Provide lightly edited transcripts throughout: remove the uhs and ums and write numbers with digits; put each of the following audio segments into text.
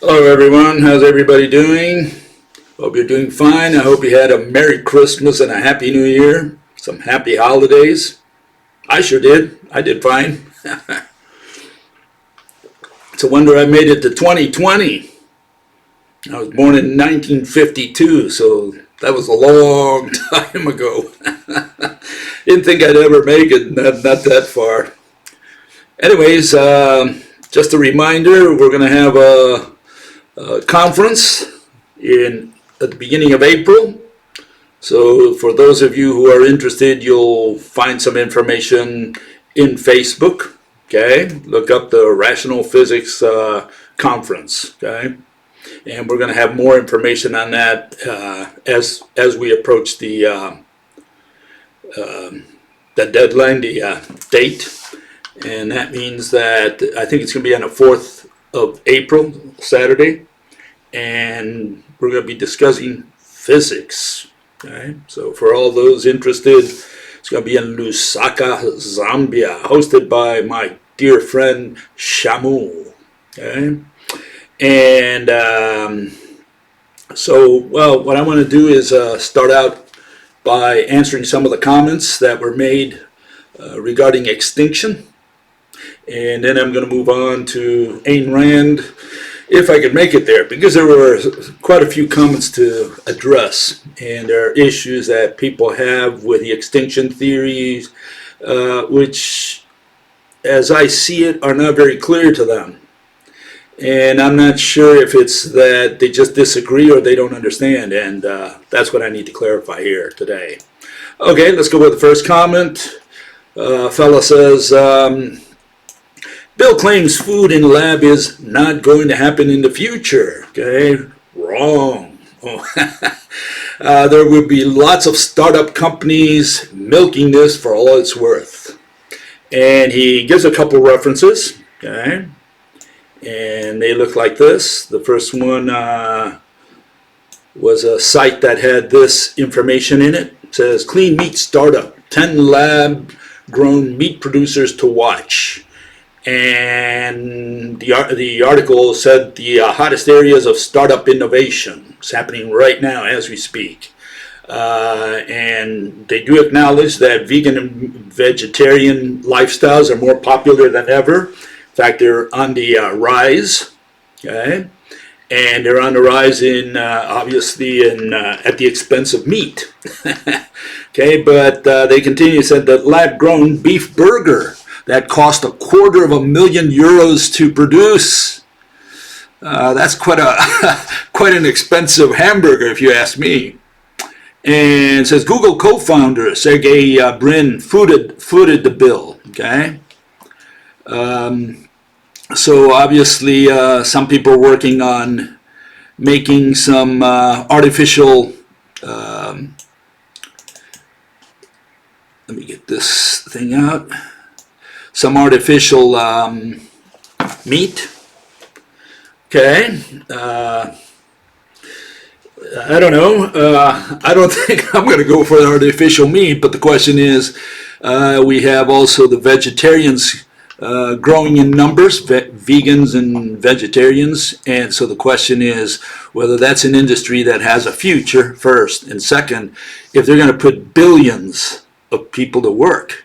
Hello everyone, how's everybody doing? Hope you're doing fine. I hope you had a Merry Christmas and a Happy New Year. Some happy holidays. I sure did. I did fine. It's a wonder I made it to 2020. I was born in 1952, so that was a long time ago. Didn't think I'd ever make it, not that far. Anyways, just a reminder, we're going to have a conference at the beginning of April. So for those of you who are interested, you'll find some information in Facebook. Okay, look up the Rational Physics Conference. Okay, and we're going to have more information on that as we approach the deadline, the date. And that means that I think it's going to be on the 4th of April, Saturday. And we're going to be discussing physics. Okay? So for all those interested, it's going to be in Lusaka, Zambia, hosted by my dear friend Shamu. Okay? And well, what I want to do is start out by answering some of the comments that were made regarding extinction. And then I'm going to move on to Ayn Rand, if I could make it there, because there were quite a few comments to address, and there are issues that people have with the extinction theories, which, as I see it, are not very clear to them. And I'm not sure if it's that they just disagree or they don't understand, and that's what I need to clarify here today. Okay, let's go with the first comment. Fella says, Bill claims food in the lab is not going to happen in the future. Okay, wrong. There will be lots of startup companies milking this for all it's worth. And he gives a couple references. Okay, and they look like this. The first one was a site that had this information in it. It says, clean meat startup, 10 lab-grown meat producers to watch. And the article said the hottest areas of startup innovation is happening right now as we speak. And they do acknowledge that vegan and vegetarian lifestyles are more popular than ever. In fact, they're on the rise. Okay, and they're on the rise in obviously at the expense of meat. Okay, but they continue, said that lab-grown beef burger that cost €250,000 to produce. That's quite an expensive hamburger, if you ask me. And it says Google co-founder Sergey Brin footed the bill. Okay. So obviously, some people are working on making some artificial. Let me get this thing out. Some artificial meat. Okay. I don't know. I don't think I'm going to go for artificial meat, but the question is, we have also the vegetarians growing in numbers, vegans and vegetarians, and so the question is whether that's an industry that has a future, first, and second, if they're going to put billions of people to work.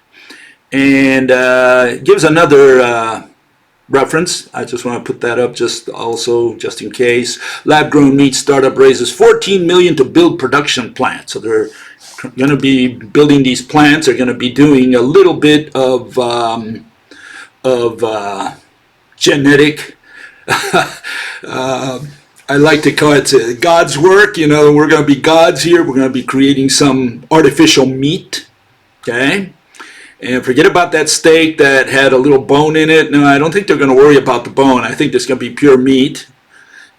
And it gives another reference. I just want to put that up just in case. Lab-grown meat startup raises $14 million to build production plants. So they're going to be building these plants. They're going to be doing a little bit of genetic. I like to call it God's work. You know, we're going to be gods here. We're going to be creating some artificial meat. Okay. And forget about that steak that had a little bone in it. No, I don't think they're going to worry about the bone. I think there's going to be pure meat.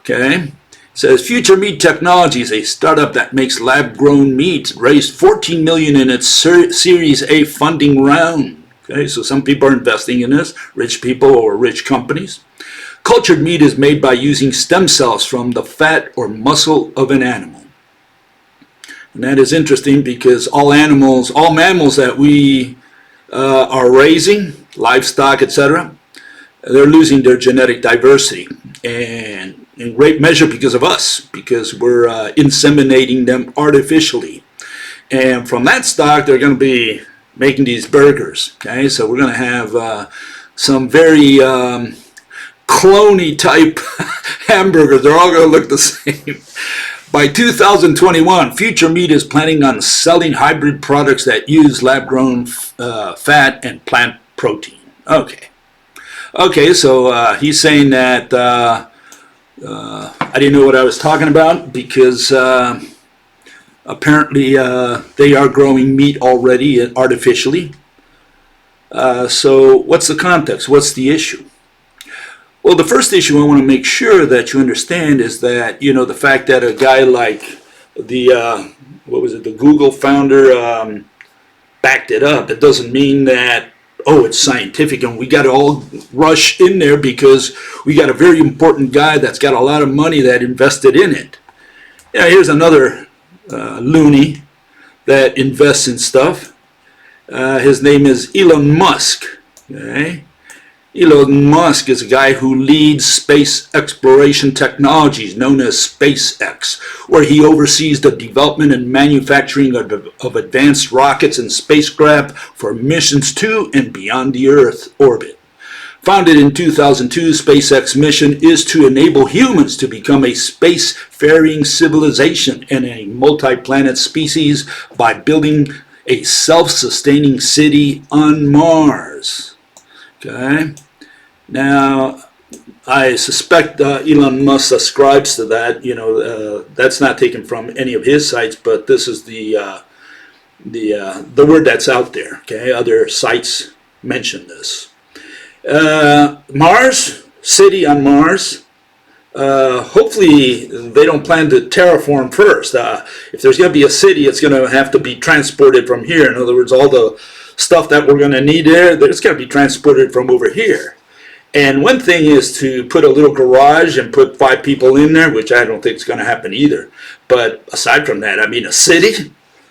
Okay. It says Future Meat Technologies, a startup that makes lab-grown meat, raised $14 million in its Series A funding round. Okay, so some people are investing in this, rich people or rich companies. Cultured meat is made by using stem cells from the fat or muscle of an animal. And that is interesting because all mammals that we are raising, livestock, etc., they're losing their genetic diversity, and in great measure because of us, because we're inseminating them artificially. And from that stock, they're going to be making these burgers. Okay, so we're going to have some very cloney type hamburgers. They're all going to look the same. By 2021, Future Meat is planning on selling hybrid products that use lab-grown fat and plant protein. Okay, so he's saying that I didn't know what I was talking about, because apparently they are growing meat already artificially. So what's the context? What's the issue? Well, the first issue I want to make sure that you understand is that, you know, the fact that a guy like the, the Google founder backed it up, it doesn't mean that, oh, it's scientific and we got to all rush in there because we got a very important guy that's got a lot of money that invested in it. Yeah, here's another loony that invests in stuff. His name is Elon Musk. Okay? Elon Musk is a guy who leads space exploration technologies known as SpaceX, where he oversees the development and manufacturing of advanced rockets and spacecraft for missions to and beyond the Earth orbit. Founded in 2002, SpaceX mission is to enable humans to become a spacefaring civilization and a multi-planet species by building a self-sustaining city on Mars. Okay. Now, I suspect Elon Musk subscribes to that. You know, that's not taken from any of his sites, but this is the word that's out there. Okay, other sites mention this. Mars, city on Mars. Hopefully, they don't plan to terraform first. If there's going to be a city, it's going to have to be transported from here. In other words, all the stuff that we're going to need there, it's going to be transported from over here. And one thing is to put a little garage and put 5 people in there, which I don't think is going to happen either. But aside from that, I mean, a city?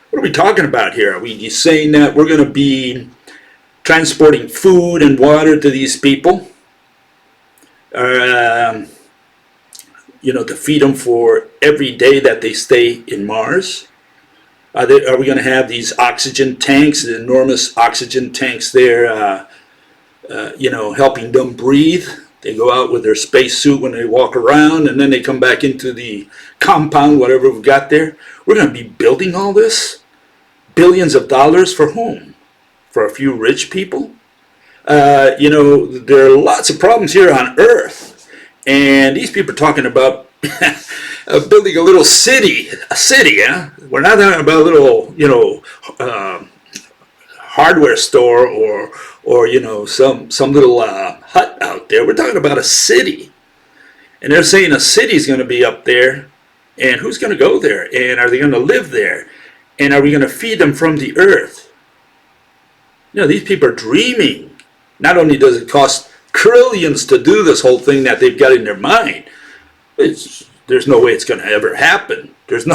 What are we talking about here? Are we saying that we're going to be transporting food and water to these people? You know, to feed them for every day that they stay in Mars? Are we going to have these oxygen tanks, the enormous oxygen tanks there, you know, helping them breathe? They go out with their space suit when they walk around, and then they come back into the compound, whatever we've got there. We're going to be building all this? Billions of dollars for whom? For a few rich people? You know, there are lots of problems here on Earth, and these people are talking about building a little city. A city, huh? We're not talking about a little, you know, hardware store or you know, some little hut out there. We're talking about a city, and they're saying a city's going to be up there, and who's going to go there, and are they going to live there, and are we going to feed them from the earth? You know, these people are dreaming. Not only does it cost trillions to do this whole thing that they've got in their mind, there's no way it's going to ever happen. There's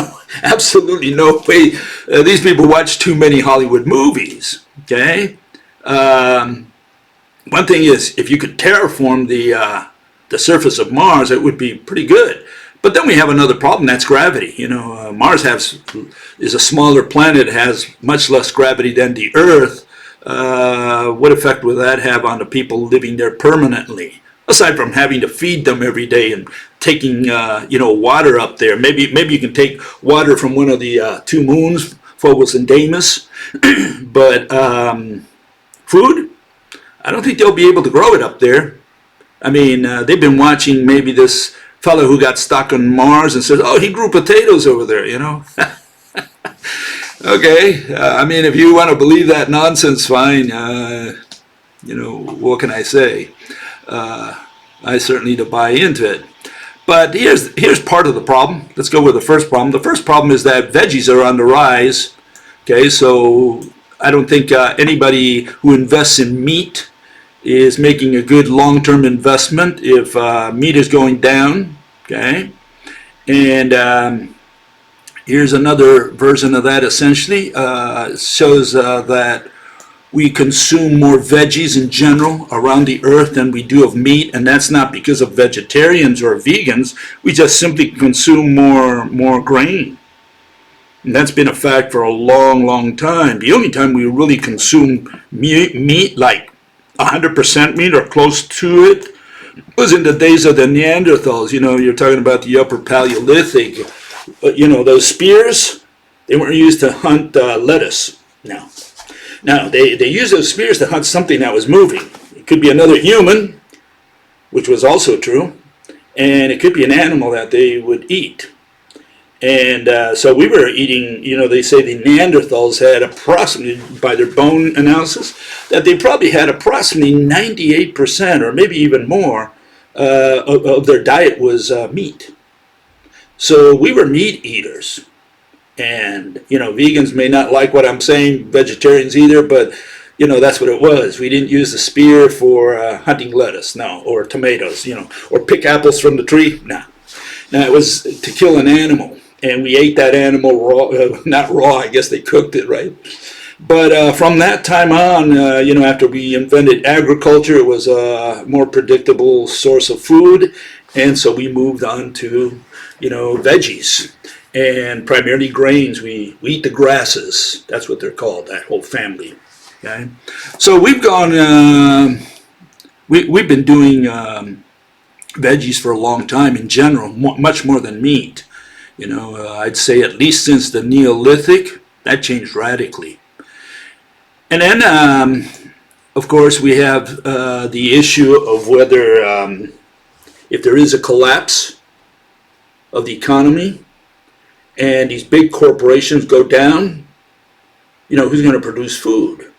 absolutely no way. These people watch too many Hollywood movies. Okay. One thing is, if you could terraform the surface of Mars, it would be pretty good. But then we have another problem. That's gravity. You know, Mars is a smaller planet, has much less gravity than the Earth. What effect would that have on the people living there permanently? Aside from having to feed them every day and taking, you know, water up there. Maybe you can take water from one of the 2 moons, Phobos and Deimos. But food? I don't think they'll be able to grow it up there. I mean, they've been watching maybe this fellow who got stuck on Mars and says, oh, he grew potatoes over there, you know. Okay, I mean, if you want to believe that nonsense, fine. You know, what can I say? I certainly need to buy into it. But here's part of the problem. Let's go with the first problem. The first problem is that veggies are on the rise. Okay, so I don't think anybody who invests in meat is making a good long-term investment if meat is going down. Okay, and here's another version of that. Essentially, it shows that we consume more veggies in general around the earth than we do of meat, and that's not because of vegetarians or vegans. We just simply consume more grain. And that's been a fact for a long, long time. The only time we really consume meat like 100% meat or close to it was in the days of the Neanderthals. You know, you're talking about the Upper Paleolithic. You know, those spears, they weren't used to hunt lettuce. No. Now, they used those spears to hunt something that was moving. It could be another human, which was also true, and it could be an animal that they would eat. And so we were eating, you know, they say the Neanderthals had approximately, by their bone analysis, that they probably had approximately 98% or maybe even more of their diet was meat. So we were meat eaters. And, you know, vegans may not like what I'm saying, vegetarians either, but, you know, that's what it was. We didn't use the spear for hunting lettuce, no, or tomatoes, you know, or pick apples from the tree, no. Now, it was to kill an animal. And we ate that animal raw, not raw, I guess they cooked it, right? But from that time on, you know, after we invented agriculture, it was a more predictable source of food. And so we moved on to, you know, veggies and primarily grains. We eat the grasses. That's what they're called, that whole family. Okay? So we've gone, we've been doing veggies for a long time in general, much more than meat. You know, I'd say at least since the Neolithic, that changed radically. And then, of course, we have the issue of whether, if there is a collapse of the economy and these big corporations go down, you know, who's going to produce food?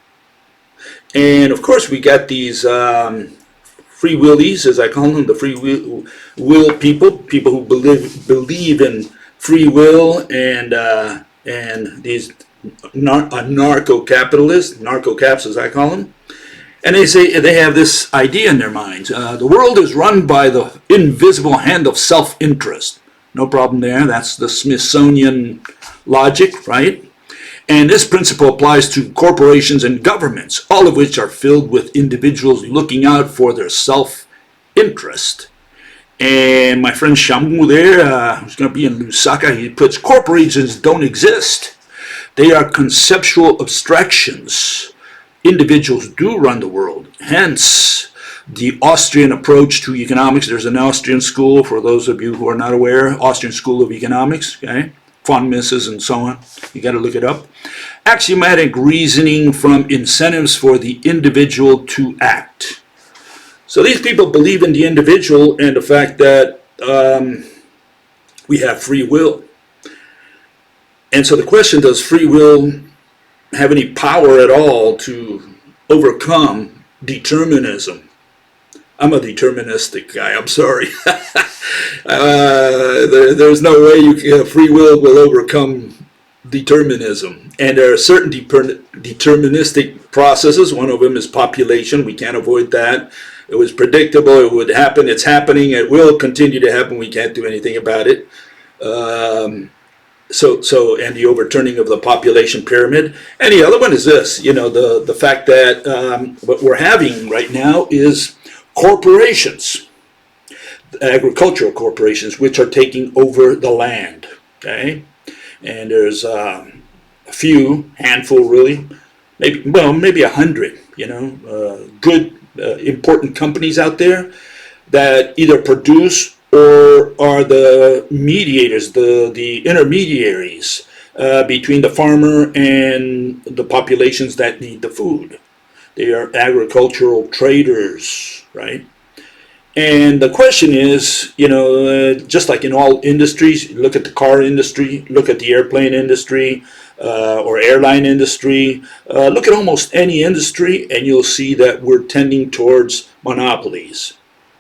And, of course, we got these free willies, as I call them, the free will people who believe in free will, and these narco-capitalists, narco-caps as I call them, and they say they have this idea in their minds. The world is run by the invisible hand of self-interest. No problem there. That's the Smithsonian logic, right? And this principle applies to corporations and governments, all of which are filled with individuals looking out for their self-interest. And my friend Shamu there, who's going to be in Lusaka, he puts corporations don't exist. They are conceptual abstractions. Individuals do run the world. Hence, the Austrian approach to economics. There's an Austrian school, for those of you who are not aware, Austrian School of Economics, okay? Von Mises and so on. You got to look it up. Axiomatic reasoning from incentives for the individual to act. So these people believe in the individual and the fact that we have free will. And so the question, does free will have any power at all to overcome determinism? I'm a deterministic guy, I'm sorry. There's no way free will overcome determinism. And there are certain deterministic processes. One of them is population. We can't avoid that. It was predictable. It would happen. It's happening. It will continue to happen. We can't do anything about it. And the overturning of the population pyramid. And the other one is this, you know, the fact that what we're having right now is corporations, agricultural corporations, which are taking over the land, okay? And there's a few, handful really, maybe 100, you know, good, important companies out there that either produce or are the mediators, the intermediaries between the farmer and the populations that need the food. They are agricultural traders, right? And the question is, you know, just like in all industries, look at the car industry, look at the airplane industry, or airline industry, look at almost any industry, and you'll see that we're tending towards monopolies.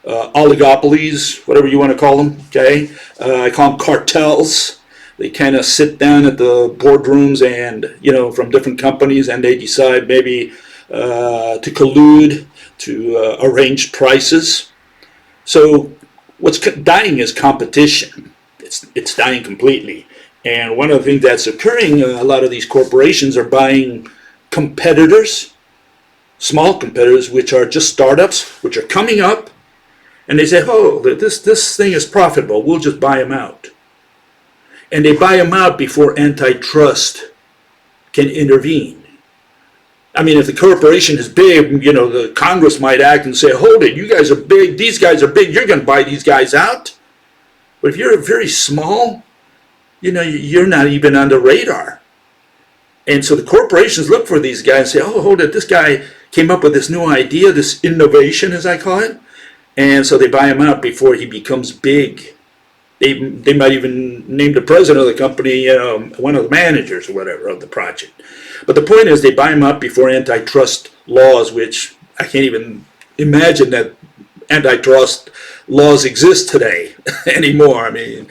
Oligopolies, whatever you want to call them, okay? I call them cartels. They kind of sit down at the boardrooms and, you know, from different companies, and they decide maybe to collude, to arrange prices. So what's dying is competition. It's dying completely. And one of the things that's occurring, a lot of these corporations are buying competitors, small competitors, which are just startups, which are coming up, and they say, oh, this thing is profitable, we'll just buy them out. And they buy them out before antitrust can intervene. I mean, if the corporation is big, you know, the Congress might act and say, hold it, you guys are big, these guys are big, you're going to buy these guys out. But if you're very small, you know, you're not even on the radar. And so the corporations look for these guys and say, oh, hold it, this guy came up with this new idea, this innovation, as I call it. And so they buy him out before he becomes big. They might even name the president of the company, you know, one of the managers or whatever of the project. But the point is they buy him out before antitrust laws, which I can't even imagine that antitrust laws exist today anymore. I mean,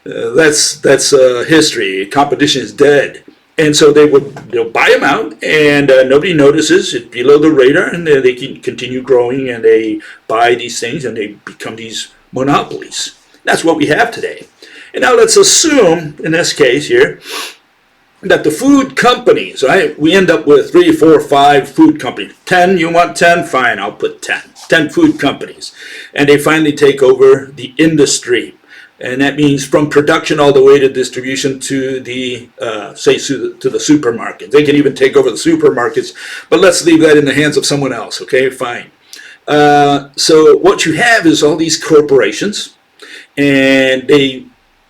that's history. Competition is dead. And so they'll buy them out, and nobody notices. It's below the radar, and they can continue growing, and they buy these things, and they become these monopolies. That's what we have today. And now let's assume, in this case here, that the food companies, right? We end up with 3, 4, 5 food companies. 10, you want 10? Fine, I'll put 10. 10 food companies. And they finally take over the industry. And that means from production all the way to distribution to the, to the supermarket. They can even take over the supermarkets, but let's leave that in the hands of someone else, okay? Fine. So what you have is all these corporations, and they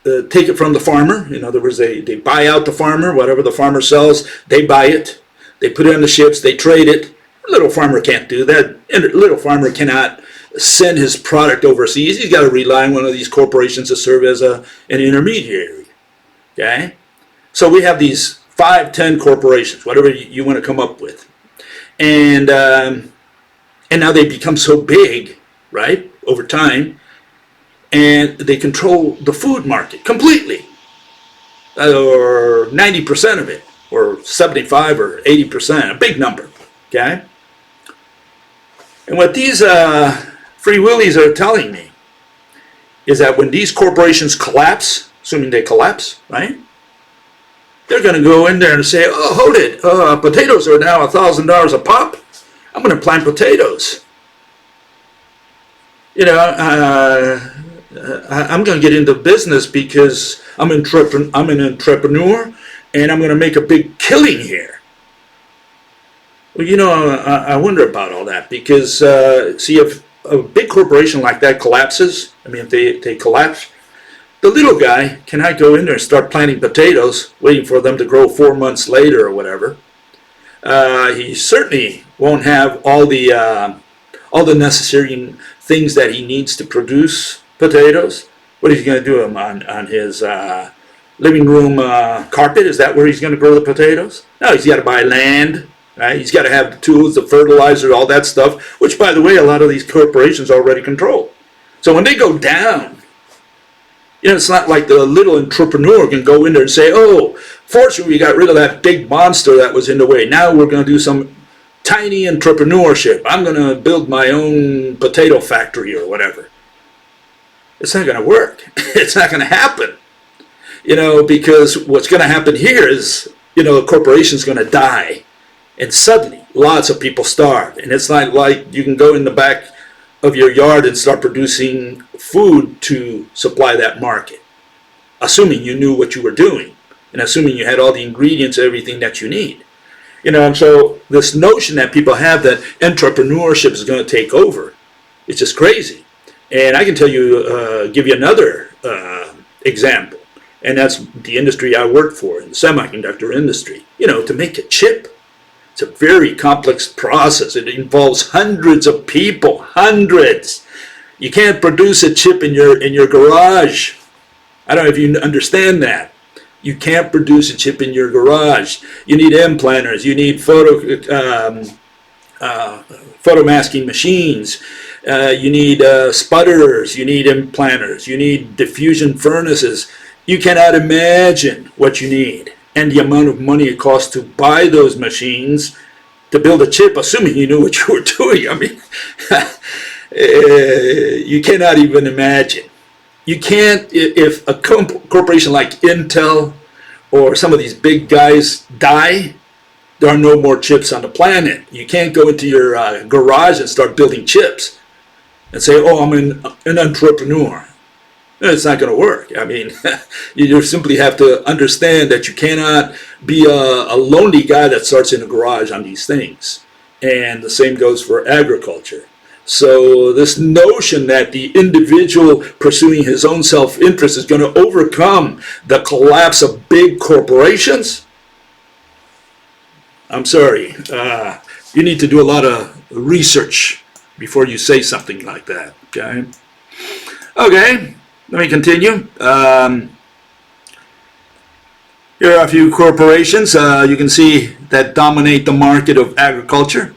take it from the farmer. In other words, they buy out the farmer. Whatever the farmer sells, they buy it. They put it on the ships, they trade it. A little farmer can't do that. And a little farmer cannot send his product overseas. He's got to rely on one of these corporations to serve as an intermediary. Okay? So we have these 5, 10 corporations, whatever you want to come up with. And now they become so big, right, over time, and they control the food market completely, or 90% of it, or 75 or 80%, a big number, okay? And what these free willies are telling me is that when these corporations collapse, assuming they collapse, right, they're going to go in there and say, oh, hold it, potatoes are now $1,000 a pop. I'm going to plant potatoes. You know, I'm going to get into business because I'm an entrepreneur, and I'm going to make a big killing here. Well, you know, I wonder about all that because, see, if a big corporation like that collapses, I mean, if they collapse, the little guy cannot go in there and start planting potatoes, waiting for them to grow 4 months later or whatever. He certainly won't have all the necessary things that he needs to produce potatoes. What is he going to do on his living room carpet? Is that where he's going to grow the potatoes? No, he's got to buy land. Right? He's got to have the tools, the fertilizer, all that stuff, which, by the way, a lot of these corporations already control. So when they go down, you know, it's not like the little entrepreneur can go in there and say, oh, fortunately we got rid of that big monster that was in the way. Now we're going to do some tiny entrepreneurship. I'm going to build my own potato factory or whatever. It's not going to work. It's not going to happen. You know, because what's going to happen here is, you know, the corporation's going to die. And suddenly, lots of people starve. And it's not like you can go in the back of your yard and start producing food to supply that market. Assuming you knew what you were doing. And assuming you had all the ingredients, everything that you need. You know, and so this notion that people have that entrepreneurship is going to take over, it's just crazy. And I can tell you, give you another example. And that's the industry I work for, in the semiconductor industry. You know, to make a chip, it's a very complex process. It involves hundreds of people, hundreds. You can't produce a chip in your garage. I don't know if you understand that. You can't produce a chip in your garage. You need implanters. You need photomasking machines. You need sputterers. You need implanters. You need diffusion furnaces. You cannot imagine what you need and the amount of money it costs to buy those machines to build a chip, assuming you knew what you were doing. I mean, you cannot even imagine. You can't, if a corporation like Intel or some of these big guys die, there are no more chips on the planet. You can't go into your garage and start building chips and say, oh, I'm an entrepreneur. It's not going to work. I mean, you simply have to understand that you cannot be a lonely guy that starts in a garage on these things. And the same goes for agriculture. So this notion that the individual pursuing his own self-interest is going to overcome the collapse of big corporations, I'm sorry. You need to do a lot of research before you say something like that. Okay. Okay. Let me continue. Here are a few corporations you can see that dominate the market of agriculture.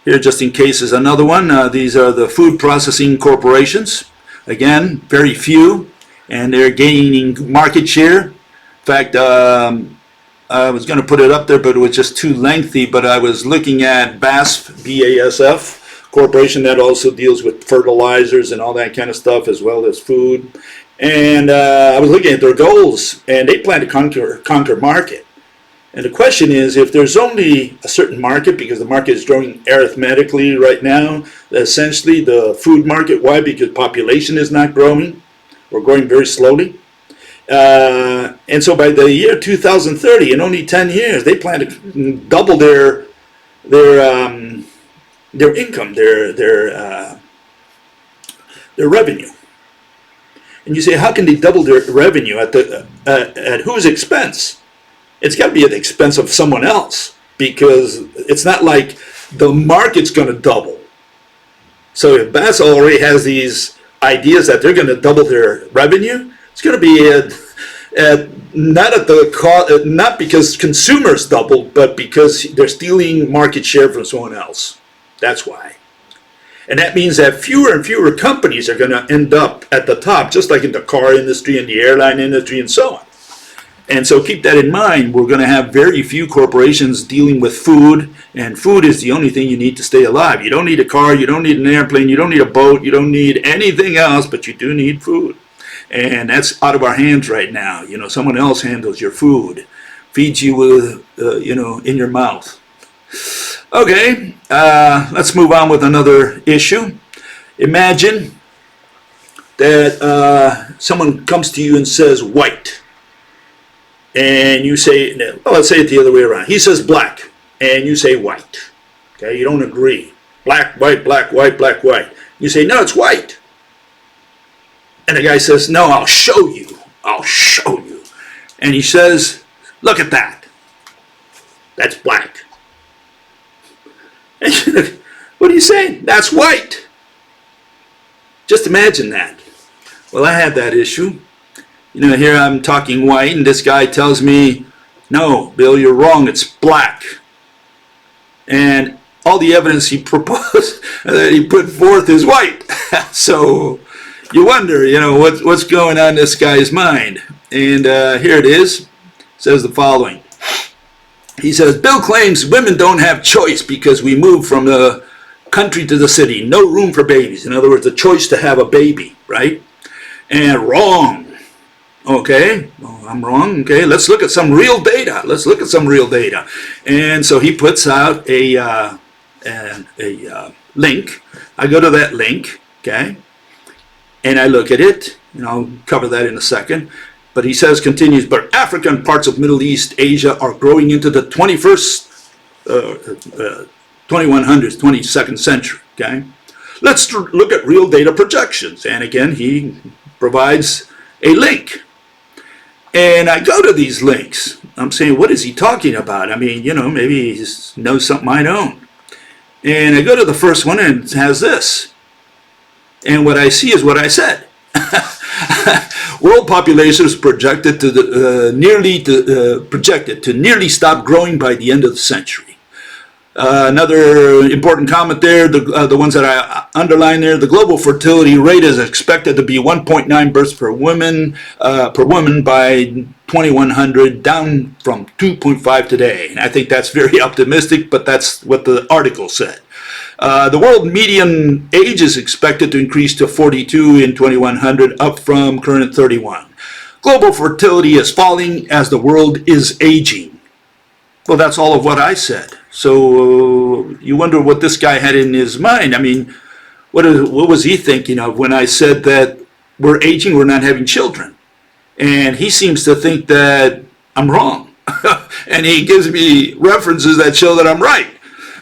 Here, just in case, is another one. These are the food processing corporations. Again, very few, and they're gaining market share. In fact, I was going to put it up there, but it was just too lengthy. But I was looking at BASF, B-A-S-F, corporation that also deals with fertilizers and all that kind of stuff, as well as food. And I was looking at their goals, and they plan to conquer market. And the question is, if there's only a certain market, because the market is growing arithmetically right now, essentially the food market, why? Because population is not growing, or growing very slowly. And so by the year 2030, in only 10 years, they plan to double their income, their revenue. And you say, how can they double their revenue at whose expense? It's got to be at the expense of someone else, because it's not like the market's going to double. So if BASF already has these ideas that they're going to double their revenue, it's going to be not because consumers doubled, but because they're stealing market share from someone else. That's why. And that means that fewer and fewer companies are going to end up at the top, just like in the car industry and the airline industry and so on. And so keep that in mind. We're going to have very few corporations dealing with food, and food is the only thing you need to stay alive. You don't need a car, you don't need an airplane, you don't need a boat, you don't need anything else, but you do need food. And that's out of our hands right now. You know, someone else handles your food, feeds you with, in your mouth. Okay, let's move on with another issue. Imagine that someone comes to you and says white. And you say, well, let's say it the other way around. He says black, and you say white. Okay, you don't agree. Black, white, black, white, black, white. You say, no, it's white. And the guy says, no, I'll show you. I'll show you. And he says, look at that. That's black. What are you saying? That's white. Just imagine that. Well, I had that issue. You know, here I'm talking white, and this guy tells me, no, Bill, you're wrong, it's black. And all the evidence he proposed, that he put forth is white. So you wonder, you know, what's going on in this guy's mind. And here it is. It says the following. He says, Bill claims women don't have choice because we moved from the country to the city. No room for babies. In other words, the choice to have a baby, right? And wrong. Okay, well, I'm wrong. Okay, let's look at some real data. Let's look at some real data. And so he puts out a link. I go to that link, okay, and I look at it, and I'll cover that in a second. But he says, continues, but Africa and parts of Middle East, Asia are growing into the 2100s, 22nd century, okay? Let's look at real data projections. And again, he provides a link. And I go to these links. I'm saying, what is he talking about? I mean, you know, maybe he knows something I don't. And I go to the first one, and it has this. And what I see is what I said. World population is projected to nearly stop growing by the end of the century. Another important comment there, the ones that I underline there, the global fertility rate is expected to be 1.9 births per woman by 2100, down from 2.5 today. And I think that's very optimistic, but that's what the article said. The world median age is expected to increase to 42 in 2100, up from current 31. Global fertility is falling as the world is aging. Well, that's all of what I said. So you wonder what this guy had in his mind. I mean, what was he thinking of when I said that we're aging, we're not having children? And he seems to think that I'm wrong. And he gives me references that show that I'm right.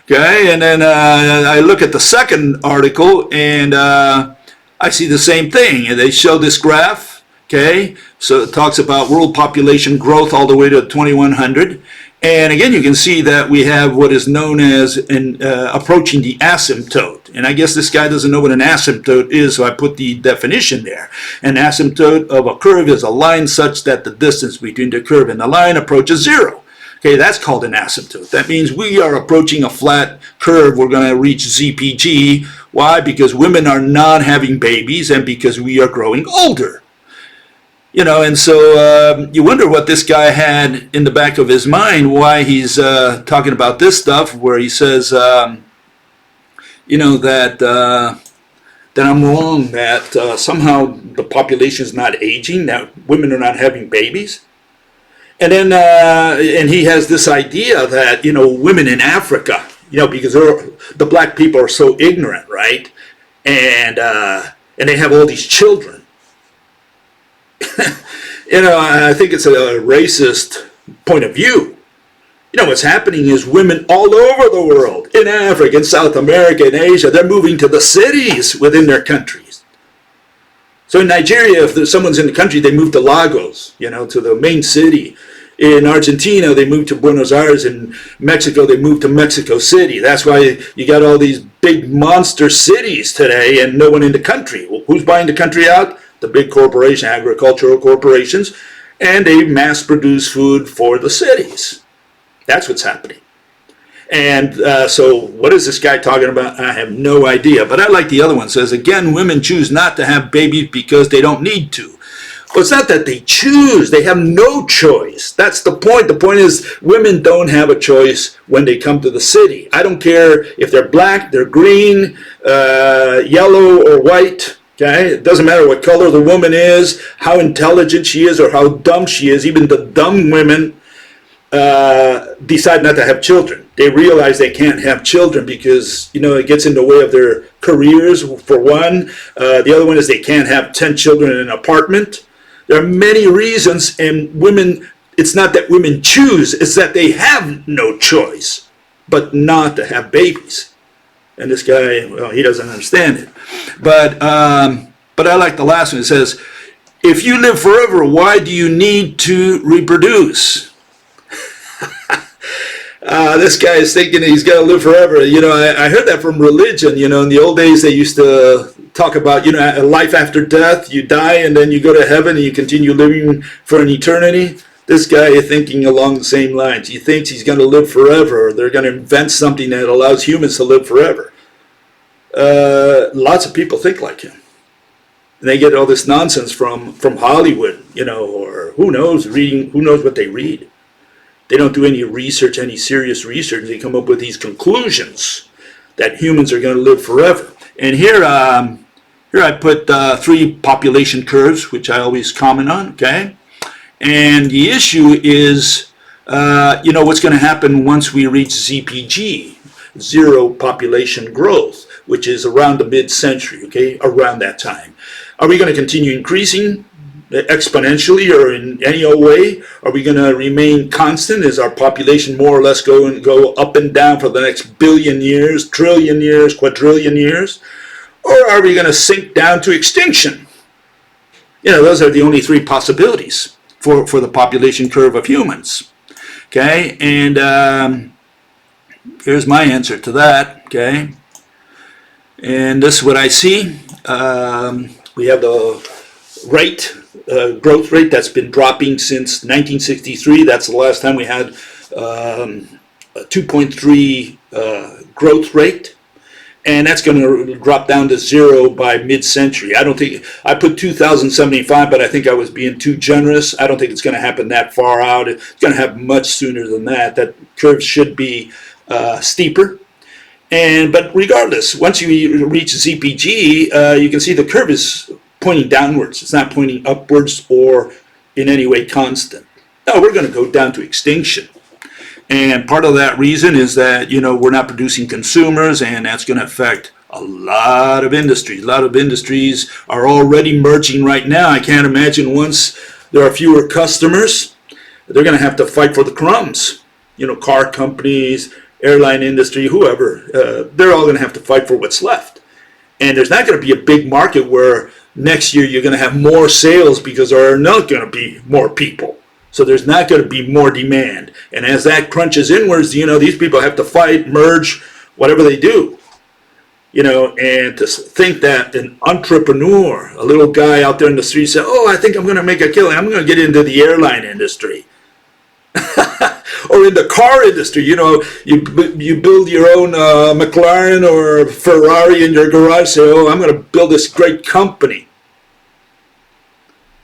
Okay, and then I look at the second article and I see the same thing. And they show this graph, okay? So it talks about world population growth all the way to 2100. And again, you can see that we have what is known as approaching the asymptote. And I guess this guy doesn't know what an asymptote is, so I put the definition there. An asymptote of a curve is a line such that the distance between the curve and the line approaches zero. Okay, that's called an asymptote. That means we are approaching a flat curve. We're going to reach ZPG. Why? Because women are not having babies and because we are growing older. You know, and so you wonder what this guy had in the back of his mind, why he's talking about this stuff, where he says, you know, that I'm wrong, that somehow the population is not aging, that women are not having babies. And then and he has this idea that, you know, women in Africa, you know, because the black people are so ignorant, right? And they have all these children. You know, I think it's a racist point of view. You know, what's happening is women all over the world, in Africa, in South America, in Asia, they're moving to the cities within their countries. So in Nigeria, if someone's in the country, they move to Lagos, you know, to the main city. In Argentina, they move to Buenos Aires. In Mexico, they move to Mexico City. That's why you got all these big monster cities today and no one in the country. Well, who's buying the country out? The big corporation, agricultural corporations, and they mass produce food for the cities. That's what's happening. And so what is this guy talking about? I have no idea. But I like the other one. It says, again, women choose not to have babies because they don't need to. Well, it's not that they choose. They have no choice. That's the point. The point is women don't have a choice when they come to the city. I don't care if they're black, they're green, yellow, or white. Okay? It doesn't matter what color the woman is, how intelligent she is, or how dumb she is. Even the dumb women decide not to have children. They realize they can't have children because, you know, it gets in the way of their careers, for one. The other one is they can't have 10 children in an apartment. There are many reasons, and women, it's not that women choose, it's that they have no choice but not to have babies. And this guy, well, he doesn't understand it. But I like the last one. It says, if you live forever, why do you need to reproduce? This guy is thinking he's got to live forever. You know, I heard that from religion. You know, in the old days, they used to talk about, you know, life after death. You die and then you go to heaven and you continue living for an eternity. This guy is thinking along the same lines. He thinks he's going to live forever. They're going to invent something that allows humans to live forever. Lots of people think like him. And they get all this nonsense from Hollywood, you know, or who knows what they read. They don't do any research, any serious research. They come up with these conclusions that humans are going to live forever. And here I put 3 population curves, which I always comment on, okay? And the issue is, you know, what's going to happen once we reach ZPG, zero population growth, which is around the mid-century, okay, around that time. Are we going to continue increasing exponentially or in any old way? Are we going to remain constant? Is our population more or less go up and down for the next billion years, trillion years, quadrillion years? Or are we going to sink down to extinction? You know, those are the only 3 possibilities for the population curve of humans. Okay, and here's my answer to that, okay? And this is what I see. We have the rate, growth rate that's been dropping since 1963. That's the last time we had a 2.3 growth rate. And that's going to drop down to 0 by mid-century. I don't think, I put 2075, but I think I was being too generous. I don't think it's going to happen that far out. It's going to happen much sooner than that. That curve should be steeper. But regardless, once you reach ZPG, you can see the curve is pointing downwards. It's not pointing upwards or in any way constant. No, we're going to go down to extinction. And part of that reason is that, we're not producing consumers, and that's going to affect a lot of industries. A lot of industries are already merging right now. I can't imagine once there are fewer customers, they're going to have to fight for the crumbs. Car companies, airline industry, whoever, they're all going to have to fight for what's left. And there's not going to be a big market where next year you're going to have more sales because there are not going to be more people. So there's not going to be more demand. And as that crunches inwards, these people have to fight, merge, whatever they do. And to think that an entrepreneur, a little guy out there in the street said, oh, I think I'm going to make a killing. I'm going to get into the airline industry. Or in the car industry, you build your own McLaren or Ferrari in your garage, say, oh, I'm going to build this great company.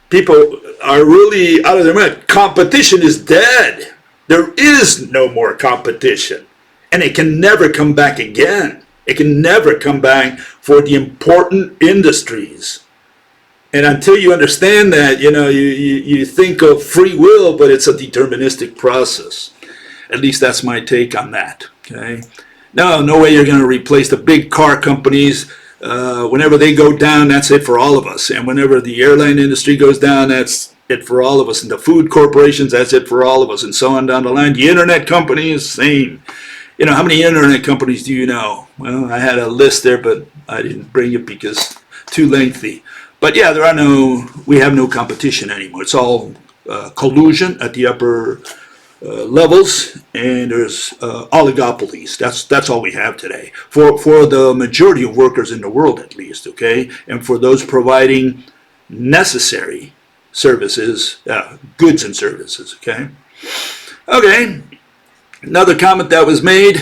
People are really out of their mind. Competition is dead. There is no more competition. And it can never come back again. It can never come back for the important industries. And until you understand that, you think of free will, but it's a deterministic process. At least that's my take on that. Okay. No way you're going to replace the big car companies. Whenever they go down, that's it for all of us. And whenever the airline industry goes down, that's it for all of us. And the food corporations, that's it for all of us, and so on down the line. The internet companies, same. How many internet companies do you know? Well, I had a list there, but I didn't bring it because it's too lengthy. But yeah, we have no competition anymore. It's all collusion at the upper levels, and there's oligopolies. That's all we have today for the majority of workers in the world, at least. Okay, and for those providing necessary services, goods and services. Okay. Another comment that was made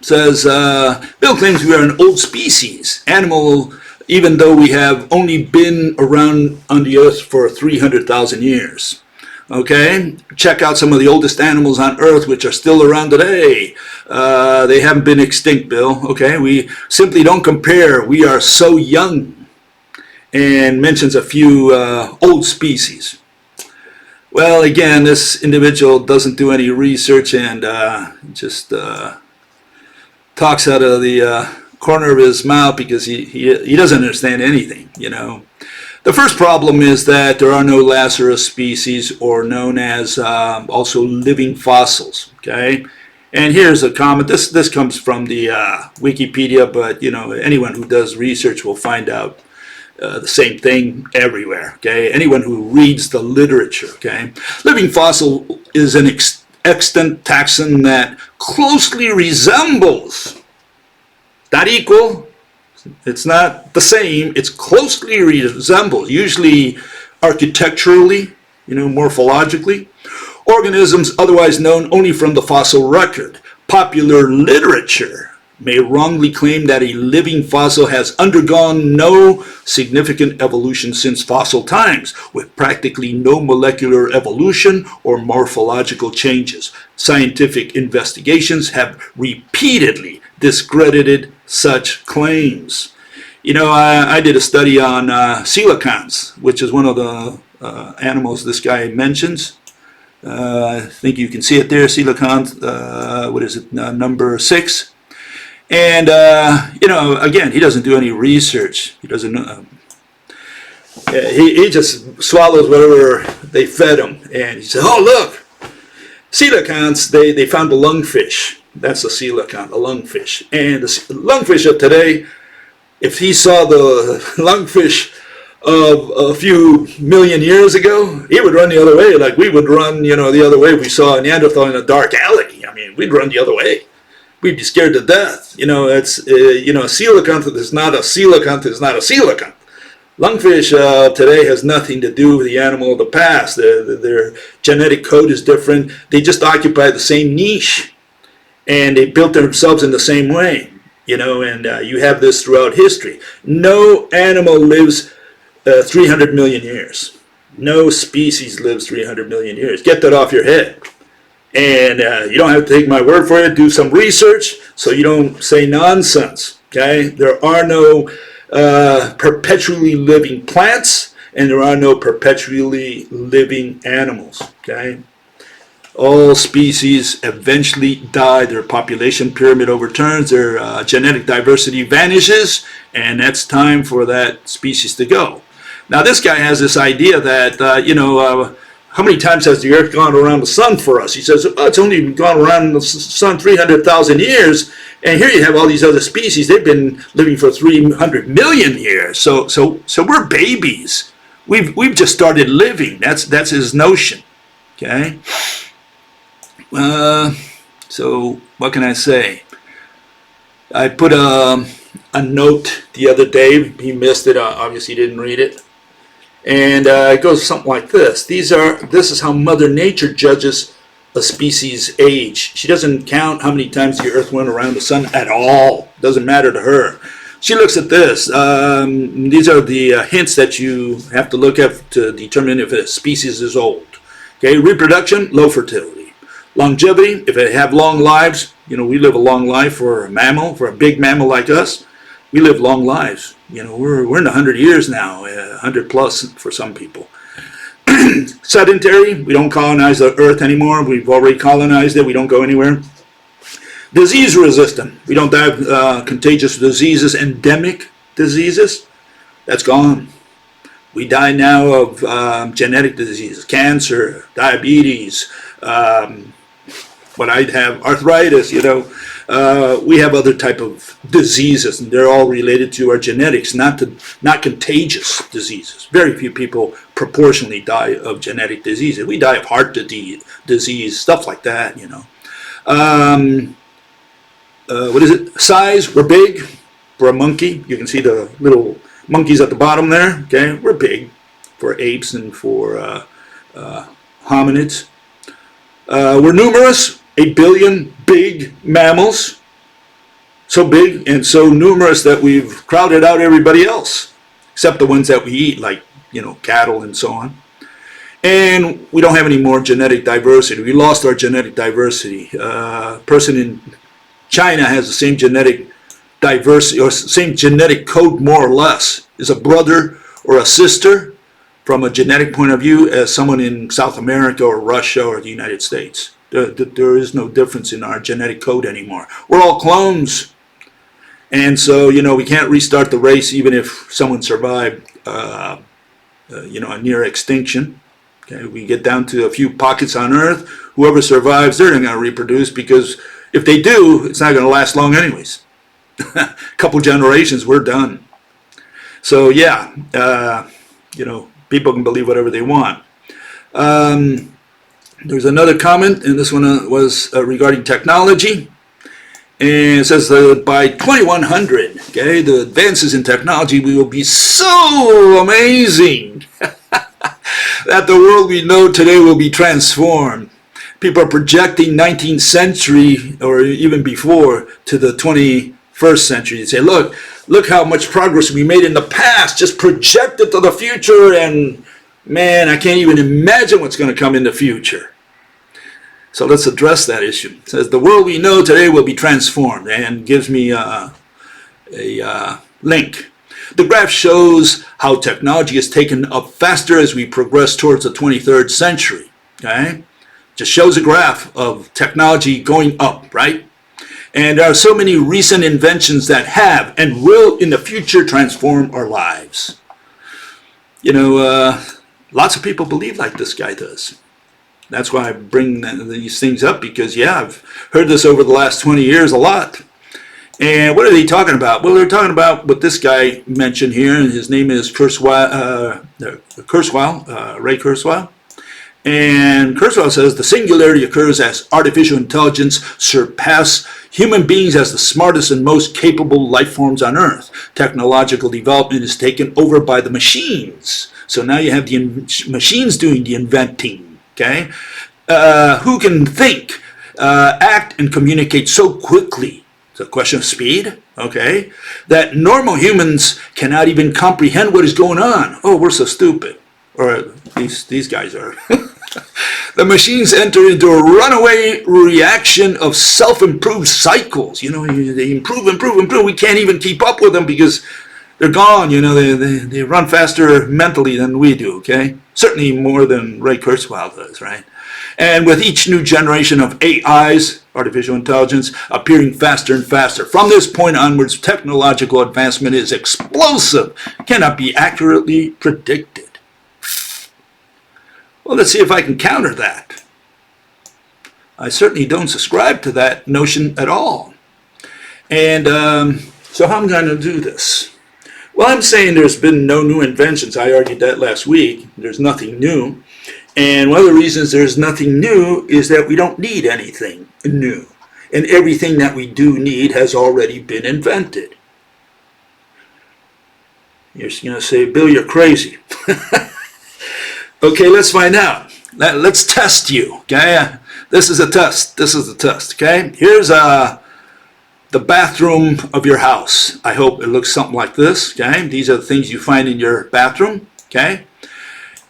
says, Bill claims we are an old species, animal, even though we have only been around on the earth for 300,000 years. Okay, check out some of the oldest animals on earth which are still around today. They haven't been extinct, Bill. Okay, we simply don't compare. We are so young. And mentions a few old species. Well, again, this individual doesn't do any research and just talks out of the corner of his mouth because he doesn't understand anything, The first problem is that there are no Lazarus species, or known as also living fossils, okay? And here's a comment. This comes from the Wikipedia, but, anyone who does research will find out the same thing everywhere, okay? Anyone who reads the literature, okay? Living fossil is an extant taxon that closely resembles, not equal, it's not the same, it's closely resembles, usually architecturally, morphologically, organisms otherwise known only from the fossil record. Popular literature may wrongly claim that a living fossil has undergone no significant evolution since fossil times, with practically no molecular evolution or morphological changes. Scientific investigations have repeatedly discredited such claims. I did a study on coelacanths, which is one of the animals this guy mentions. I think you can see it there, coelacanth, number 6. And, again, he doesn't do any research. He doesn't know. He just swallows whatever they fed him. And he said, oh, look, coelacanths, they found the lungfish. That's the coelacanth, the lungfish. And the lungfish of today, if he saw the lungfish of a few million years ago, he would run the other way like we would run, the other way we saw a Neanderthal in a dark alley. I mean, we'd run the other way. We'd be scared to death. It's, a coelacanth is not a coelacanth is not a coelacanth. Lungfish today has nothing to do with the animal of the past. Their genetic code is different. They just occupy the same niche. And they built themselves in the same way. And you have this throughout history. No animal lives 300 million years. No species lives 300 million years. Get that off your head. And you don't have to take my word for it. Do some research so you don't say nonsense. Okay? There are no perpetually living plants, and there are no perpetually living animals. Okay? all species eventually die. Their population pyramid overturns, their genetic diversity vanishes, and that's time for that species to go. Now this guy has this idea that, how many times has the Earth gone around the sun for us? He says, oh, it's only gone around the sun 300,000 years, and here you have all these other species. They've been living for 300 million years. So we're babies. We've just started living. That's his notion. Okay. So what can I say? I put a note the other day. He missed it. Obviously, didn't read it. And it goes something like this. This is how Mother Nature judges a species' age. She doesn't count how many times the Earth went around the sun at all. Doesn't matter to her. She looks at this. These are the hints that you have to look at to determine if a species is old. Okay, reproduction, low fertility. Longevity, if they have long lives, we live a long life for a mammal, for a big mammal like us. We live long lives. We're in 100 years now, 100 plus for some people. Sedentary, we don't colonize the Earth anymore. We've already colonized it. We don't go anywhere. Disease resistant. We don't die of contagious diseases, endemic diseases. That's gone. We die now of genetic diseases, cancer, diabetes, I'd have arthritis, we have other type of diseases, and they're all related to our genetics, not contagious diseases. Very few people proportionally die of genetic diseases. We die of heart disease, stuff like that, What is it? Size, we're big. For a monkey, you can see the little monkeys at the bottom there, okay? We're big for apes and for hominids. We're numerous. 8 billion big mammals, so big and so numerous that we've crowded out everybody else, except the ones that we eat, like cattle and so on. And we don't have any more genetic diversity. We lost our genetic diversity. A person in China has the same genetic diversity or same genetic code, more or less, is a brother or a sister from a genetic point of view as someone in South America or Russia or the United States. There is no difference in our genetic code anymore. We're all clones. And so, we can't restart the race even if someone survived, a near extinction. Okay, we get down to a few pockets on Earth. Whoever survives, they're not going to reproduce, because if they do, it's not going to last long anyways. A couple generations, we're done. So, yeah, people can believe whatever they want. There's another comment, and this one was regarding technology. And it says by 2100, okay, the advances in technology will be so amazing that the world we know today will be transformed. People are projecting 19th century or even before to the 21st century. They say, look how much progress we made in the past. Just project it to the future, and man, I can't even imagine what's going to come in the future. So let's address that issue. It says the world we know today will be transformed, and gives me a link. The graph shows how technology is taken up faster as we progress towards the 23rd century. Okay, just shows a graph of technology going up, right? And there are so many recent inventions that have and will in the future transform our lives. Lots of people believe like this guy does. That's why I bring these things up, because, I've heard this over the last 20 years a lot. And what are they talking about? Well, they're talking about what this guy mentioned here, and his name is Ray Kurzweil. And Kurzweil says the singularity occurs as artificial intelligence surpass human beings as the smartest and most capable life forms on Earth. Technological development is taken over by the machines. So now you have the machines doing the inventing. Okay, who can think, act, and communicate so quickly? It's a question of speed, okay, that normal humans cannot even comprehend what is going on. Oh, we're so stupid. Or these guys are. The machines enter into a runaway reaction of self-improved cycles. They improve. We can't even keep up with them because They're gone, you know, they run faster mentally than we do, okay? Certainly more than Ray Kurzweil does, right? And with each new generation of AIs, artificial intelligence, appearing faster and faster. From this point onwards, technological advancement is explosive, cannot be accurately predicted. Well, let's see if I can counter that. I certainly don't subscribe to that notion at all. And so how am I going to do this? Well, I'm saying there's been no new inventions. I argued that last week. There's nothing new. And one of the reasons there's nothing new is that we don't need anything new. And everything that we do need has already been invented. You're going to say, Bill, you're crazy. Okay, let's find out. Let's test you, okay? This is a test. This is a test, okay? Here's the bathroom of your house. I hope it looks something like this, okay? These are the things you find in your bathroom, okay?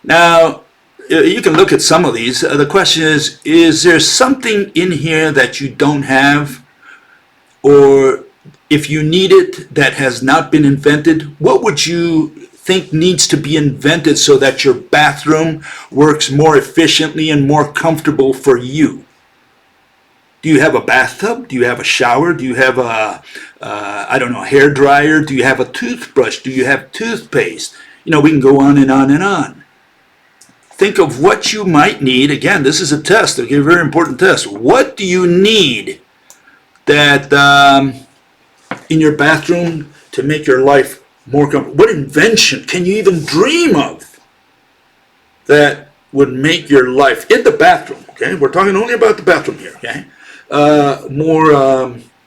Now, you can look at some of these. The question is there something in here that you don't have? Or if you need it that has not been invented, what would you think needs to be invented so that your bathroom works more efficiently and more comfortable for you? Do you have a bathtub? Do you have a shower? Do you have a, a hair dryer? Do you have a toothbrush? Do you have toothpaste? You know, we can go on and on and on. Think of what you might need. Again, this is a test, okay, a very important test. What do you need that in your bathroom to make your life more comfortable? What invention can you even dream of that would make your life in the bathroom, okay? We're talking only about the bathroom here, okay?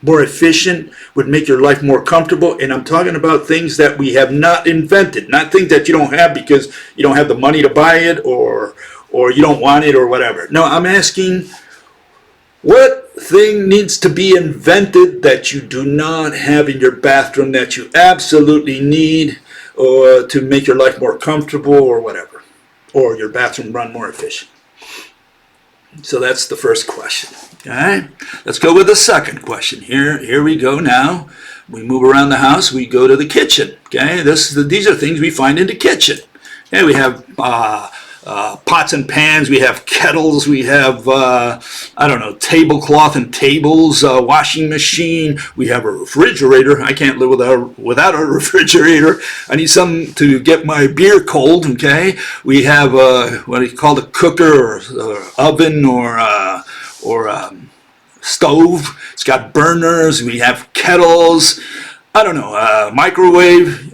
More efficient, would make your life more comfortable. And I'm talking about things that we have not invented, not things that you don't have because you don't have the money to buy it or you don't want it or whatever. No, I'm asking what thing needs to be invented that you do not have in your bathroom that you absolutely need or to make your life more comfortable or whatever, or your bathroom run more efficient. So that's the first question. All right, let's go with the second question. Here we go now. We move around the house. We go to the kitchen. Okay, these are things we find in the kitchen. Okay, we have pots and pans. We have kettles. We have tablecloth and tables. Washing machine. We have a refrigerator. I can't live without a refrigerator. I need something to get my beer cold. Okay, we have what do you call the cooker or oven or stove. It's got burners. We have kettles. Microwave.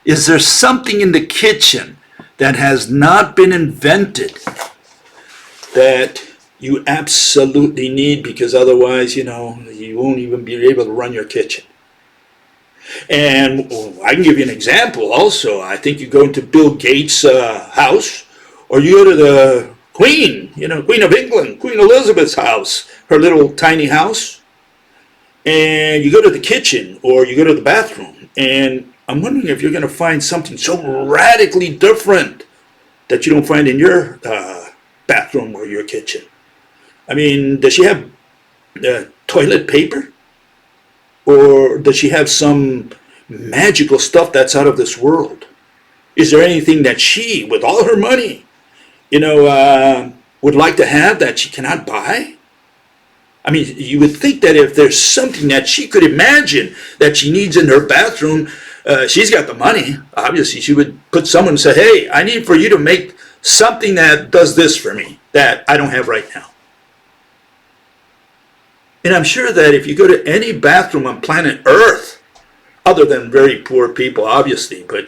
Is there something in the kitchen that has not been invented that you absolutely need, because otherwise, you won't even be able to run your kitchen? And I can give you an example also. I think you go into Bill Gates' house, or you go to the Queen, Queen of England, Queen Elizabeth's house, her little tiny house, and you go to the kitchen or you go to the bathroom, and I'm wondering if you're going to find something so radically different that you don't find in your bathroom or your kitchen. I mean, does she have toilet paper? Or does she have some magical stuff that's out of this world? Is there anything that she, with all her money, would like to have that she cannot buy? I mean, you would think that if there's something that she could imagine that she needs in her bathroom, she's got the money. Obviously, she would put someone and say, hey, I need for you to make something that does this for me that I don't have right now. And I'm sure that if you go to any bathroom on planet Earth, other than very poor people, obviously, but,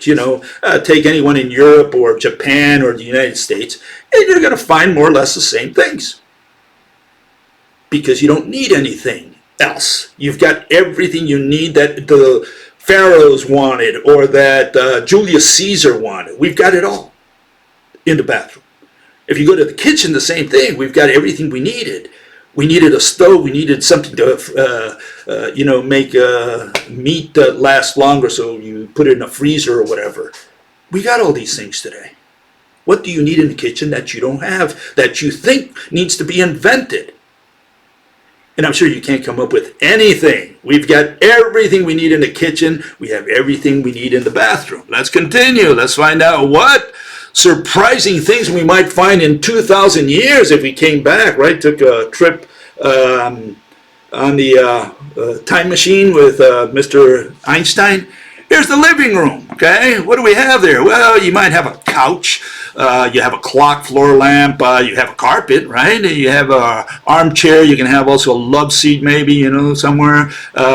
take anyone in Europe or Japan or the United States, and you're going to find more or less the same things. Because you don't need anything else. You've got everything you need that the pharaohs wanted or that Julius Caesar wanted. We've got it all in the bathroom. If you go to the kitchen, the same thing. We've got everything we needed. We needed a stove. We needed something to, make meat last longer, so you put it in a freezer or whatever. We got all these things today. What do you need in the kitchen that you don't have, that you think needs to be invented? And I'm sure you can't come up with anything. We've got everything we need in the kitchen. We have everything we need in the bathroom. Let's continue. Let's find out what surprising things we might find in 2,000 years if we came back, right? Took a trip on the time machine with Mr. Einstein. Here's the living room, okay? What do we have there? Well, you might have a couch, you have a clock, floor lamp, you have a carpet, right? You have a armchair, you can have also a love seat maybe, you know, somewhere,